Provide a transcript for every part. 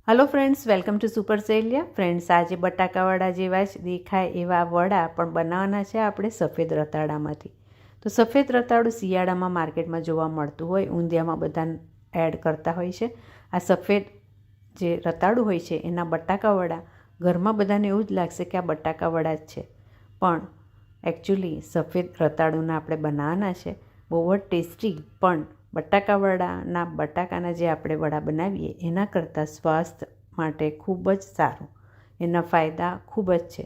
Hello friends, welcome to super सेलिया। Friends, આજે બટાકાવાળા જેવા જ દેખાય એવા વડા પણ બનાવવાના છે આપણે સફેદ રતાળામાંથી। તો સફેદ રતાળું શિયાળામાં માર્કેટમાં જોવા મળતું હોય, ઊંધિયામાં બધા એડ કરતા હોય છે। આ સફેદ જે રતાળું હોય છે એના બટાકાવડા ઘરમાં બધાને એવું જ લાગશે કે આ બટાકાવડા જ છે, પણ એકચ્યુઅલી સફેદ રતાળુના આપણે બનાવવાના છે। બહુ જ ટેસ્ટી, પણ બટાકાવડાના બટાકાના જે આપણે વડા બનાવીએ એના કરતાં સ્વાસ્થ્ય માટે ખૂબ જ સારું, એના ફાયદા ખૂબ જ છે।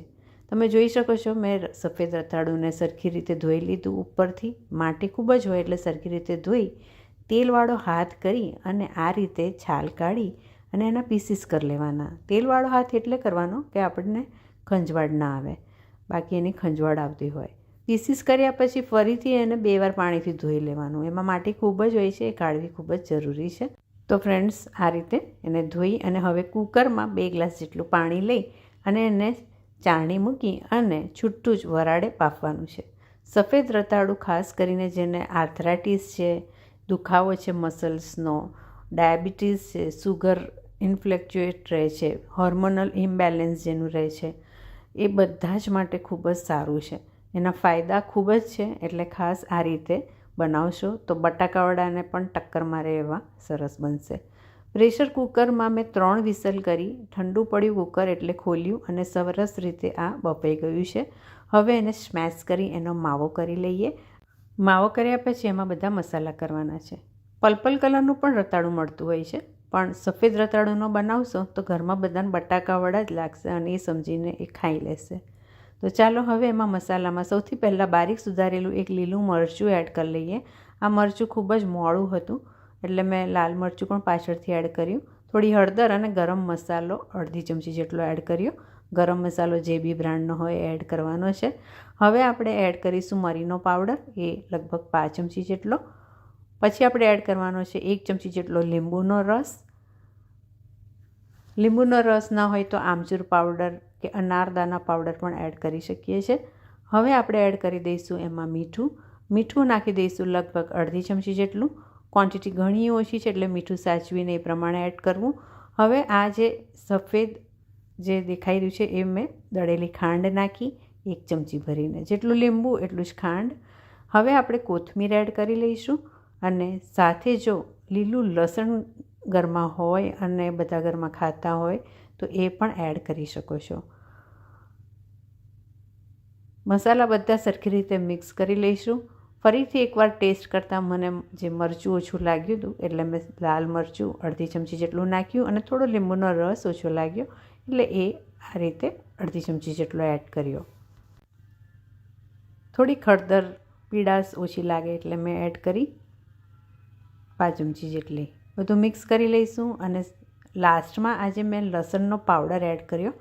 તમે જોઈ શકો છો, મેં સફેદ રતાળુને સરખી રીતે ધોઈ લીધું। ઉપરથી માટી ખૂબ જ હોય એટલે સરખી રીતે ધોઈ તેલવાળો હાથ કરી અને આ રીતે છાલ કાઢી અને એના પીસીસ કરી લેવાના। તેલવાળો હાથ એટલે કરવાનો કે આપણને ખંજવાળ ના આવે, બાકી એની ખંજવાળ આવતી હોય। પીસીસ કર્યા પછી ફરીથી એને 2 વાર પાણીથી ધોઈ લેવાનું। એમાં માટી ખૂબ જ હોય છે, એ કાઢવી ખૂબ જ જરૂરી છે। તો ફ્રેન્ડ્સ, આ રીતે એને ધોઈ અને હવે કુકરમાં 2 ગ્લાસ જેટલું પાણી લઈ અને એને ચાળણી મૂકી અને છૂટું જ વરાળે બાફવાનું છે। સફેદ રતાળું ખાસ કરીને જેને આર્થરાઇટિસ છે, દુખાવો છે મસલ્સનો, ડાયાબિટીસ છે, સુગર ઇન્ફ્લેક્ચ્યુએટ રહે છે, હોર્મોનલ ઇમ્બેલેન્સ જેનું રહે છે, એ બધા જ માટે ખૂબ જ સારું છે। એના ફાયદા ખૂબ જ છે, એટલે ખાસ આ રીતે બનાવશો તો બટાકાવડાને પણ ટક્કર મારે એવા સરસ બનશે। પ્રેશર કુકરમાં મેં 3 વિસલ કરી, ઠંડુ પડ્યું કુકર એટલે ખોલ્યું અને સરસ રીતે આ બફાઈ ગયું છે। હવે એને સ્મેશ કરી એનો માવો કરી લઈએ। માવો કર્યા પછી એમાં બધા મસાલા કરવાના છે। પર્પલ કલરનું પણ રતાળું મળતું હોય છે, પણ સફેદ રતાળુંનો બનાવશો તો ઘરમાં બધાને બટાકાવડા જ લાગશે અને એ સમજીને એ ખાઈ લેશે। તો ચાલો હવે એમાં મસાલામાં સૌથી પહેલાં બારીક સુધારેલું 1 લીલું મરચું એડ કરી લઈએ। આ મરચું ખૂબ જ મોડું હતું એટલે મેં લાલ મરચું પણ પાછળથી એડ કર્યું। થોડી હળદર અને ગરમ મસાલો અડધી ચમચી જેટલો એડ કર્યો। ગરમ મસાલો જે બી બ્રાન્ડનો હોય એડ કરવાનો છે। હવે આપણે એડ કરીશું મરીનો પાવડર, એ લગભગ 5 ચમચી જેટલો। પછી આપણે એડ કરવાનો છે 1 ચમચી જેટલો લીંબુનો રસ। લીંબુનો રસ ના હોય તો આમચૂર પાવડર કે અનારદાના પાવડર પણ એડ કરી શકીએ છીએ। હવે આપણે એડ કરી દઈશું એમાં મીઠું। મીઠું નાખી દઈશું લગભગ અડધી ચમચી જેટલું। ક્વોન્ટિટી ઘણી ઓછી છે એટલે મીઠું સાચવીને એ પ્રમાણે એડ કરવું। હવે આ જે સફેદ જે દેખાઈ રહ્યું છે એ મેં દળેલી ખાંડ નાખી 1 ચમચી ભરીને, જેટલું લીંબુ એટલું જ ખાંડ। હવે આપણે કોથમીર એડ કરી લઈશું અને સાથે જો લીલું લસણ ઘરમાં હોય અને બધા ઘરમાં ખાતા હોય તો એ પણ એડ કરી શકો છો। મસાલા બધા સરખી રીતે મિક્સ કરી લઈશું। ફરીથી એકવાર ટેસ્ટ કરતાં મને જે મરચું ઓછું લાગ્યું હતું એટલે મેં લાલ મરચું અડધી ચમચી જેટલું નાખ્યું અને થોડો લીંબુનો રસ ઓછો લાગ્યો એટલે એ આ રીતે અડધી ચમચી જેટલો એડ કર્યો। થોડી હળદર પીળાશ ઓછી લાગે એટલે મેં એડ કરી 5 ચમચી જેટલી। બધું મિક્સ કરી લઈશું અને લાસ્ટમાં આજે મેં લસણનો પાવડર એડ કર્યો।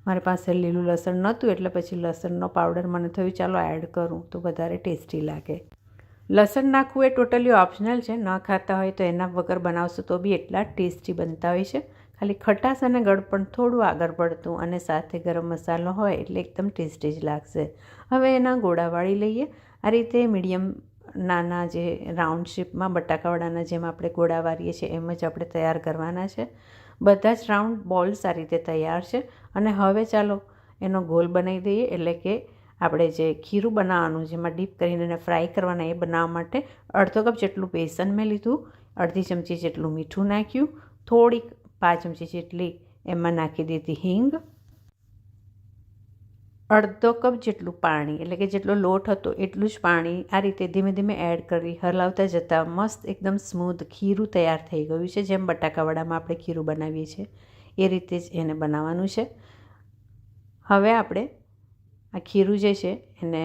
મારી પાસે લીલું લસણ નહોતું એટલે પછી લસણનો પાવડર મને થયું ચાલો એડ કરું તો વધારે ટેસ્ટી લાગે। લસણ નાખવું એ ટોટલી ઓપ્શનલ છે, ન ખાતા હોય તો એના વગર બનાવશો તો બી એટલા જ ટેસ્ટી બનતા હોય છે। ખાલી ખટાશ અને ગળપણ થોડું આગળ પડતું અને સાથે ગરમ મસાલો હોય એટલે એકદમ ટેસ્ટી જ લાગશે। હવે એના ગોળા વાળી લઈએ। આ રીતે મીડિયમ નાના જે રાઉન્ડ શેપમાં બટાકાવડાના જેમ આપણે ગોળા વાળીએ છીએ એમ જ આપણે તૈયાર કરવાના છે। બધા જ રાઉન્ડ બોલ્સ આ રીતે તૈયાર છે અને હવે ચાલો એનો ગોલ બનાવી દઈએ, એટલે કે આપણે જે ખીરું બનાવવાનું જેમાં ડીપ કરીને એને ફ્રાય કરવાના એ બનાવવા માટે અડધો કપ જેટલું બેસન મેં લીધું, અડધી ચમચી જેટલું મીઠું નાખ્યું, થોડીક 5 ચમચી જેટલી એમાં નાખી દીધી હિંગ, અડધો કપ જેટલું પાણી એટલે કે જેટલો લોટ હતો એટલું જ પાણી આ રીતે ધીમે ધીમે એડ કરી હલાવતા જતાં મસ્ત એકદમ સ્મૂથ ખીરું તૈયાર થઈ ગયું છે। જેમ બટાકાવડામાં આપણે ખીરું બનાવીએ છીએ એ રીતે જ એને બનાવવાનું છે। હવે આપણે આ ખીરું જે છે એને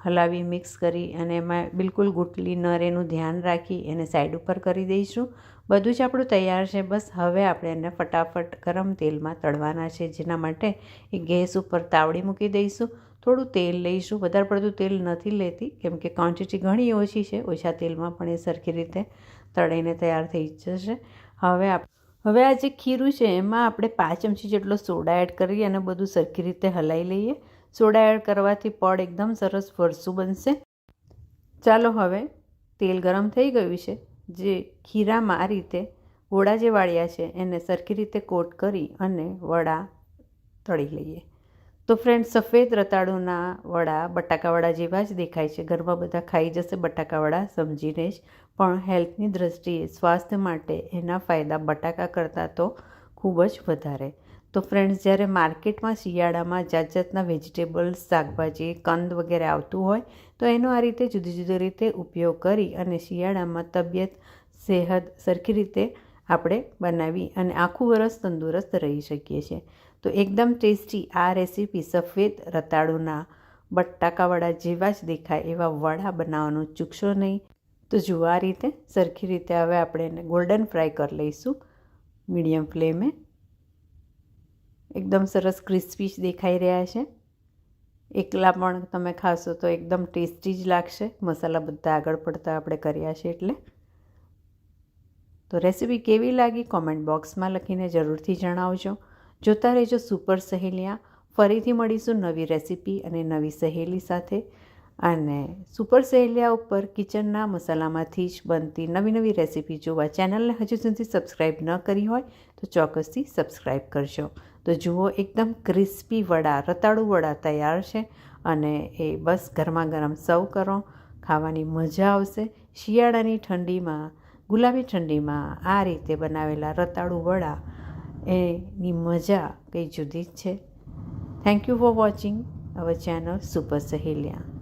હલાવી મિક્સ કરી અને એમાં બિલકુલ ગુટલી ન રહે એનું ધ્યાન રાખી એને સાઈડ ઉપર કરી દઈશું। બધું જ આપણું તૈયાર છે, બસ હવે આપણે એને ફટાફટ ગરમ તેલમાં તળવાના છે, જેના માટે એક ગેસ ઉપર તાવડી મૂકી દઈશું। થોડું તેલ લઈશું, વધારે પડતું તેલ નથી લેતી કેમ કે ક્વોન્ટિટી ઘણી ઓછી છે, ઓછા તેલમાં પણ એ સરખી રીતે તળીને તૈયાર થઈ જશે। હવે આ જે ખીરું છે એમાં આપણે 5 ચમચી જેટલો સોડા એડ કરી અને બધું સરખી રીતે હલાવી લઈએ। સોડા એડ કરવાથી પડ એકદમ સરસ ફરસું બનશે। ચાલો હવે તેલ ગરમ થઈ ગયું છે, જે ખીરામાં આ રીતે વડા જે વાળ્યા છે એને સરખી રીતે કોટ કરી અને વડા તળી લઈએ. તો ફ્રેન્ડ, સફેદ રતાળુના વડા બટાકાવડા જેવા જ દેખાય છે. ઘરમાં બધા ખાઈ જશે બટાકાવડા સમજીને જ, પણ હેલ્થની દ્રષ્ટિએ સ્વાસ્થ્ય માટે એના ફાયદા બટાકા કરતાં તો ખૂબ જ વધારે. તો ફ્રેન્ડ્સ, જ્યારે માર્કેટમાં શિયાળામાં જાત જાતના વેજીટેબલ્સ, શાકભાજી, કંદ વગેરે આવતું હોય તો એનો આ રીતે જુદી જુદી રીતે ઉપયોગ કરી અને શિયાળામાં તબિયત, સેહત સરખી રીતે આપણે બનાવી અને આખું વરસ તંદુરસ્ત રહી શકીએ છીએ. તો એકદમ ટેસ્ટી આ રેસીપી સફેદ રતાળુના બટાકાવડા જેવા જ દેખાય એવા વડા બનાવવાનું ચૂકશો નહીં. તો જુઓ, આ રીતે સરખી રીતે હવે આપણે એને ગોલ્ડન ફ્રાય કરી લઈશું મીડિયમ ફ્લેમે. એકદમ સરસ ક્રિસ્પી જ દેખાઈ રહ્યા છે. એકલા પણ તમે ખાશો તો એકદમ ટેસ્ટી જ લાગશે. મસાલા બધા આગળ પડતા આપણે કર્યા છે એટલે. તો રેસીપી કેવી લાગી કોમેન્ટ બોક્સમાં લખીને જરૂરથી જણાવજો. જોતા રહેજો સુપર સહેલિયા. ફરીથી મળીશું નવી રેસીપી અને નવી સહેલી સાથે. અને સુપર સહેલિયા ઉપર કિચનના મસાલામાંથી જ બનતી નવી નવી રેસીપી જોવા ચેનલને હજુ સુધી સબસ્ક્રાઈબ ન કરી હોય તો ચોક્કસથી સબસ્ક્રાઈબ કરજો. તો જુઓ, એકદમ ક્રિસ્પી વડા, રતાળુ વડા તૈયાર છે અને એ બસ ગરમા ગરમ સર્વ કરો. ખાવાની મજા આવશે. શિયાળાની ઠંડીમાં, ગુલાબી ઠંડીમાં આ રીતે બનાવેલા રતાળુ વડા એની મજા કંઈ જુદી જ છે. Thank you for watching our channel super સહેલિયા.